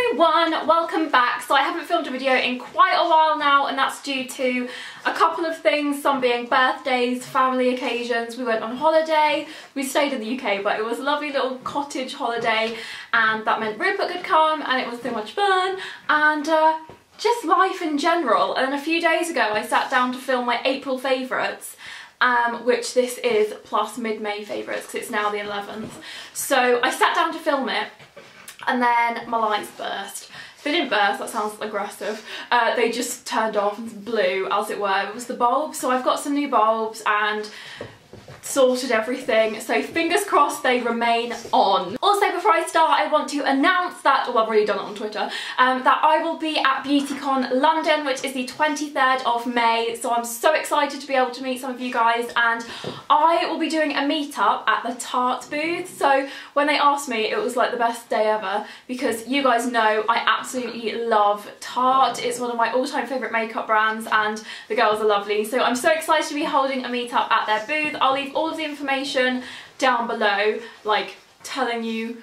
everyone, welcome back. So I haven't filmed a video in quite a while now, and that's due to a couple of things, some being birthdays, family occasions. We went on holiday, we stayed in the UK, but it was a lovely little cottage holiday, and that meant Rupert could come and it was so much fun, and just life in general. And a few days ago I sat down to film my April favourites, which this is plus mid-May favourites because it's now the 11th. So I sat down to film it, and then my lights burst. They didn't burst, that sounds aggressive. They just turned off and blew, as it were. It was the bulbs. So I've got some new bulbs and sorted everything, so fingers crossed they remain on. Also, before I start, I want to announce that, well, I've already done it on Twitter, that I will be at BeautyCon London, which is the 23rd of May, so I'm so excited to be able to meet some of you guys, and I will be doing a meetup at the Tarte booth. So when they asked me, it was like the best day ever, because you guys know I absolutely love Tarte. It's one of my all-time favourite makeup brands, and the girls are lovely, so I'm so excited to be holding a meetup at their booth. I'll leave all of the information down below, like telling you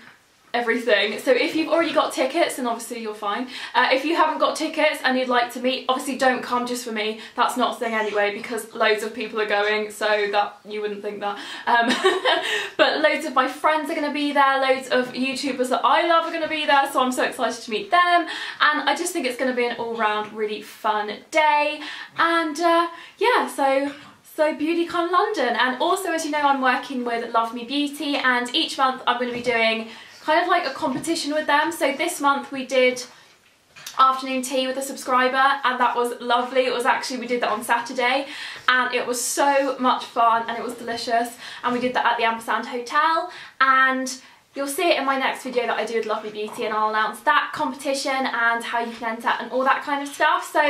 everything. So if you've already got tickets, then obviously you're fine. If you haven't got tickets and you'd like to meet, obviously don't come just for me. That's not a thing anyway, because loads of people are going, so that you wouldn't think that. But loads of my friends are going to be there, loads of YouTubers that I love are going to be there, so I'm so excited to meet them, and I just think it's going to be an all-round really fun day. And yeah, so BeautyCon London. And also, as you know, I'm working with Love Me Beauty, and each month I'm going to be doing kind of like a competition with them. So this month we did afternoon tea with a subscriber, and that was lovely. It was actually, we did that on Saturday, and it was so much fun and it was delicious, and we did that at the Ampersand Hotel, and you'll see it in my next video that I do with Love Me Beauty, and I'll announce that competition and how you can enter and all that kind of stuff. So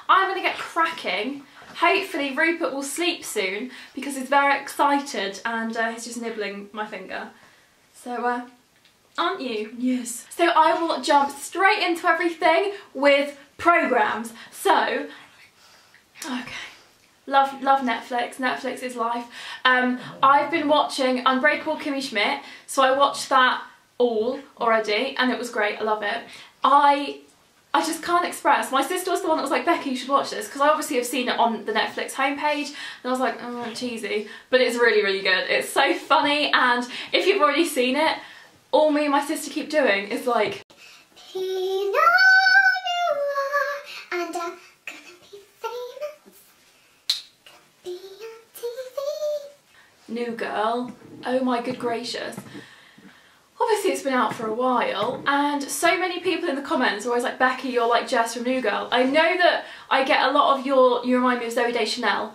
I'm going to get cracking. Hopefully Rupert will sleep soon because he's very excited, and he's just nibbling my finger. So, aren't you? Yes. So I will jump straight into everything with programmes. So, okay. Love Netflix. Netflix is life. I've been watching Unbreakable Kimmy Schmidt, so I watched that all already, and it was great. I love it. I just can't express. My sister was the one that was like, Becca, you should watch this, because I obviously have seen it on the Netflix homepage, and I was like, oh, cheesy, but it's really, really good. It's so funny, and if you've already seen it, all me and my sister keep doing is like, and I'm gonna be famous, gonna be on TV. New Girl, oh my good gracious. Obviously it's been out for a while, and so many people in the comments are always like, Becky, you're like Jess from New Girl. I know that I get a lot of you remind me of Zoe Deschanel.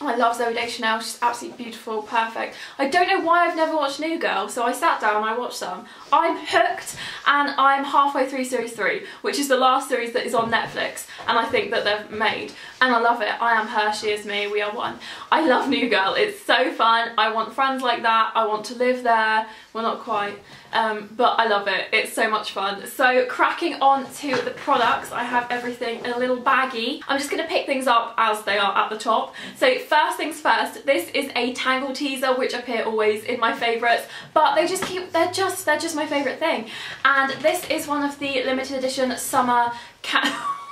I love Zoe Deschanel, she's absolutely beautiful, perfect. I don't know why I've never watched New Girl, so I sat down and I watched some. I'm hooked, and I'm halfway through series 3, which is the last series that is on Netflix, and I think that they've made, and I love it. I am her, she is me, we are one. I love New Girl, it's so fun. I want friends like that, I want to live there. Well, not quite, but I love it. It's so much fun. So cracking on to the products, I have everything in a little baggie. I'm just going to pick things up as they are at the top. So first things first, this is a Tangle teaser, which appear always in my favourites, but they're just my favourite thing. And this is one of the limited edition summer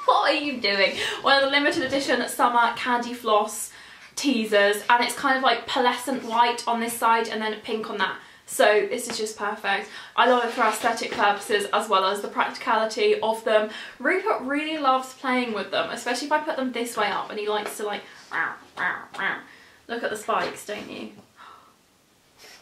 what are you doing? One of the limited edition summer Candyfloss teasers, and it's kind of like pearlescent white on this side and then pink on that. So this is just perfect. I love it for aesthetic purposes as well as the practicality of them. Rupert really loves playing with them, especially if I put them this way up, and he likes to like, look at the spikes, don't you?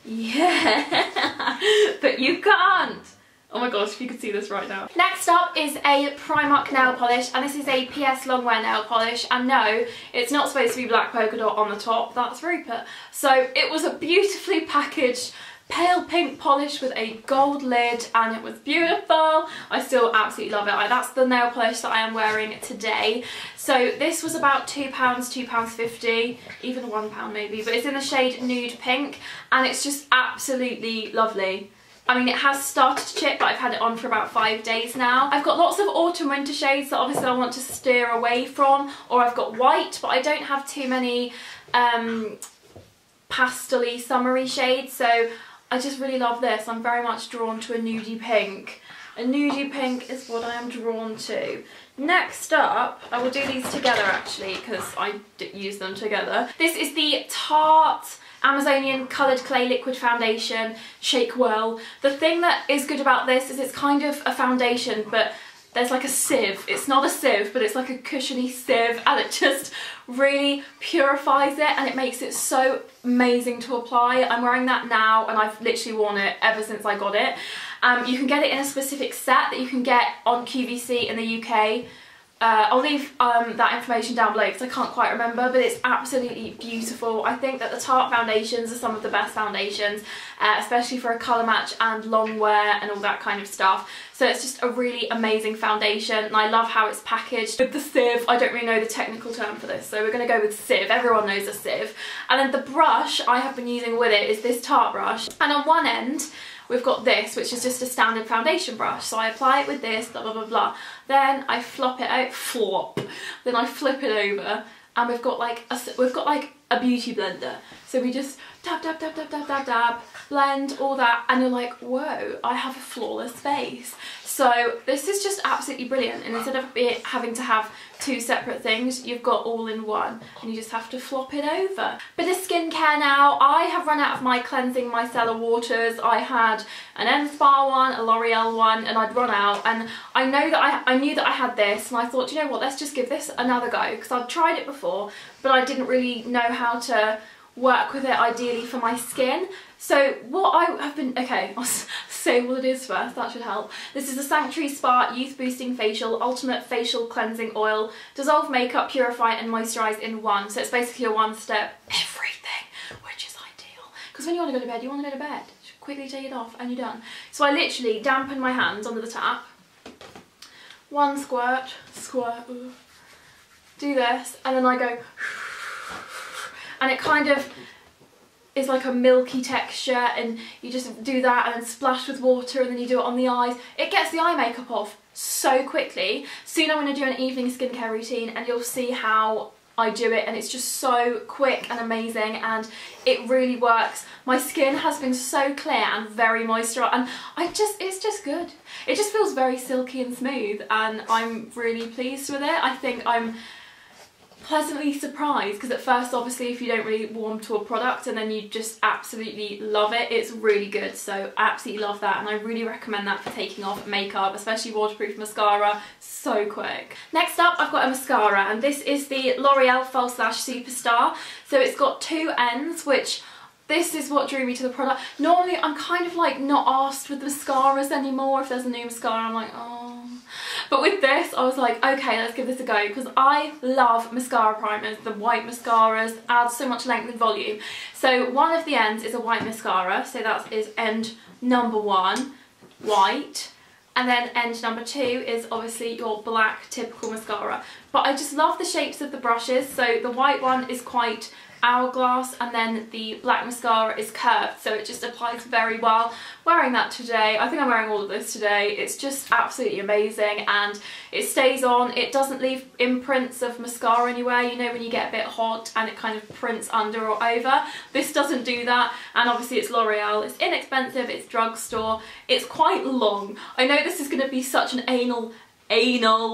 Yeah, but you can't. Oh my gosh, if you could see this right now. Next up is a Primark nail polish, and this is a PS Longwear nail polish, and no, it's not supposed to be black polka dot on the top, that's Rupert. So it was a beautifully packaged pale pink polish with a gold lid, and it was beautiful. I still absolutely love it. That's the nail polish that I am wearing today. So this was about £2, £2.50, even £1 maybe, but it's in the shade Nude Pink, and it's just absolutely lovely. I mean, it has started to chip, but I've had it on for about 5 days now. I've got lots of autumn winter shades that obviously I want to steer away from, or I've got white, but I don't have too many pastel-y summery shades, so I just really love this. I'm very much drawn to a nudie pink. A nudie pink is what I am drawn to. Next up, I will do these together actually because I use them together. This is the Tarte Amazonian Coloured Clay Liquid Foundation, Shake Well. The thing that is good about this is it's kind of a foundation, but there's like a sieve. It's not a sieve, but it's like a cushiony sieve, and it just really purifies it and it makes it so amazing to apply. I'm wearing that now and I've literally worn it ever since I got it. You can get it in a specific set that you can get on QVC in the UK. I'll leave that information down below because I can't quite remember, but it's absolutely beautiful. I think that the Tarte foundations are some of the best foundations, especially for a colour match and long wear and all that kind of stuff. So it's just a really amazing foundation, and I love how it's packaged with the sieve. I don't really know the technical term for this, so we're going to go with sieve. Everyone knows a sieve. And then the brush I have been using with it is this Tarte brush, and on one end we've got this, which is just a standard foundation brush. So I apply it with this, blah, blah, blah, blah. Then I flop it out, flop. Then I flip it over, and we've got like a beauty blender. So we just dab, dab, dab, dab, dab, dab, dab, blend all that, and you're like, whoa, I have a flawless face. So this is just absolutely brilliant, and instead of having to have two separate things, you've got all in one, and you just have to flop it over. Bit of skincare now. I have run out of my cleansing micellar waters. I had an N-Spa one, a L'Oreal one, and I'd run out, and I knew that I had this, and I thought, you know what, let's just give this another go, because I've tried it before, but I didn't really know how to work with it ideally for my skin. So what I have been, okay, I'll say what it is first, that should help. This is the Sanctuary Spa Youth Boosting Facial Ultimate Facial Cleansing Oil. Dissolve makeup, purify and moisturise in one. So it's basically a one-step everything, which is ideal. Because when you want to go to bed, you want to go to bed. Just quickly take it off and you're done. So I literally dampen my hands under the tap. One squirt, do this, and then I go, and it kind of is like a milky texture, and you just do that and then splash with water, and then you do it on the eyes. It gets the eye makeup off so quickly. Soon I'm going to do an evening skincare routine and you'll see how I do it, and it's just so quick and amazing, and it really works. My skin has been so clear and very moisturised, and it's just good. It just feels very silky and smooth, and I'm really pleased with it. I think I'm pleasantly surprised, because at first obviously if you don't really warm to a product and then you just absolutely love it, it's really good. So I absolutely love that, and I really recommend that for taking off makeup, especially waterproof mascara, so quick. Next up I've got a mascara, and this is the L'Oreal False Lash Superstar. So it's got two ends, which this is what drew me to the product. Normally I'm kind of like not asked with mascaras anymore. If there's a new mascara I'm like, oh. But with this I was like, okay, let's give this a go, because I love mascara primers. The white mascaras add so much length and volume. So one of the ends is a white mascara, so that is end number one, white. And then end number two is obviously your black typical mascara. But I just love the shapes of the brushes. So the white one is quite hourglass, and then the black mascara is curved, so it just applies very well. Wearing that today, I think I'm wearing all of this today. It's just absolutely amazing, and it stays on. It doesn't leave imprints of mascara anywhere, you know, when you get a bit hot and it kind of prints under or over. This doesn't do that, and obviously it's L'Oreal, it's inexpensive, it's drugstore, it's quite long. I know this is going to be such an anal,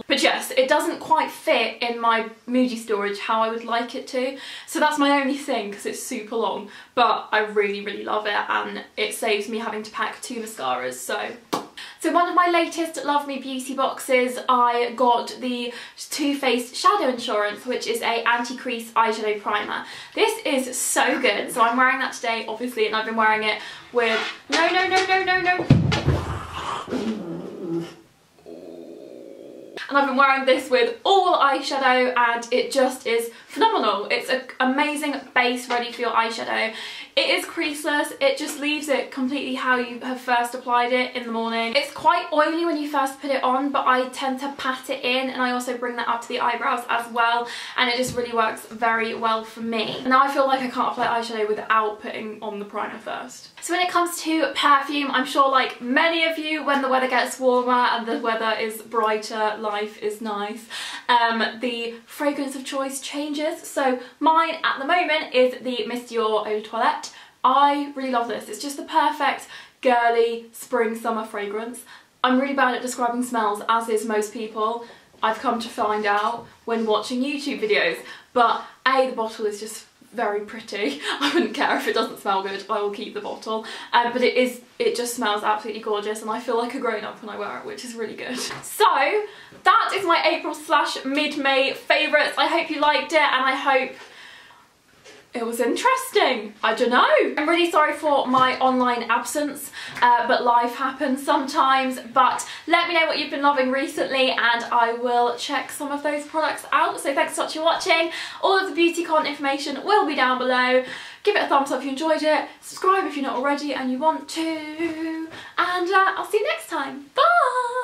but yes, it doesn't quite fit in my Moody storage how I would like it to, so that's my only thing, because it's super long, but I really love it, and it saves me having to pack two mascaras. So one of my latest Love Me Beauty boxes, I got the Too Faced Shadow Insurance, which is a anti-crease eyeshadow primer. This is so good, so I'm wearing that today obviously, and I've been wearing it with and I've been wearing this with all eyeshadow, and it just is phenomenal. It's an amazing base ready for your eyeshadow. It is creaseless, it just leaves it completely how you have first applied it in the morning. It's quite oily when you first put it on, but I tend to pat it in, and I also bring that up to the eyebrows as well, and it just really works very well for me. Now I feel like I can't apply eyeshadow without putting on the primer first. So when it comes to perfume, I'm sure like many of you, when the weather gets warmer and the weather is brighter, life is nice, the fragrance of choice changes. So mine at the moment is the Miss Dior Eau de Toilette. I really love this. It's just the perfect girly spring summer fragrance. I'm really bad at describing smells, as is most people. I've come to find out when watching YouTube videos. But A, the bottle is just very pretty. I wouldn't care if it doesn't smell good, I will keep the bottle. But it just smells absolutely gorgeous, and I feel like a grown-up when I wear it, which is really good. So that is my April/mid-May favourites. I hope you liked it, and I hope it was interesting. I don't know. I'm really sorry for my online absence, but life happens sometimes. But let me know what you've been loving recently, and I will check some of those products out. So thanks so much for watching. All of the BeautyCon information will be down below. Give it a thumbs up if you enjoyed it. Subscribe if you're not already and you want to. And I'll see you next time. Bye!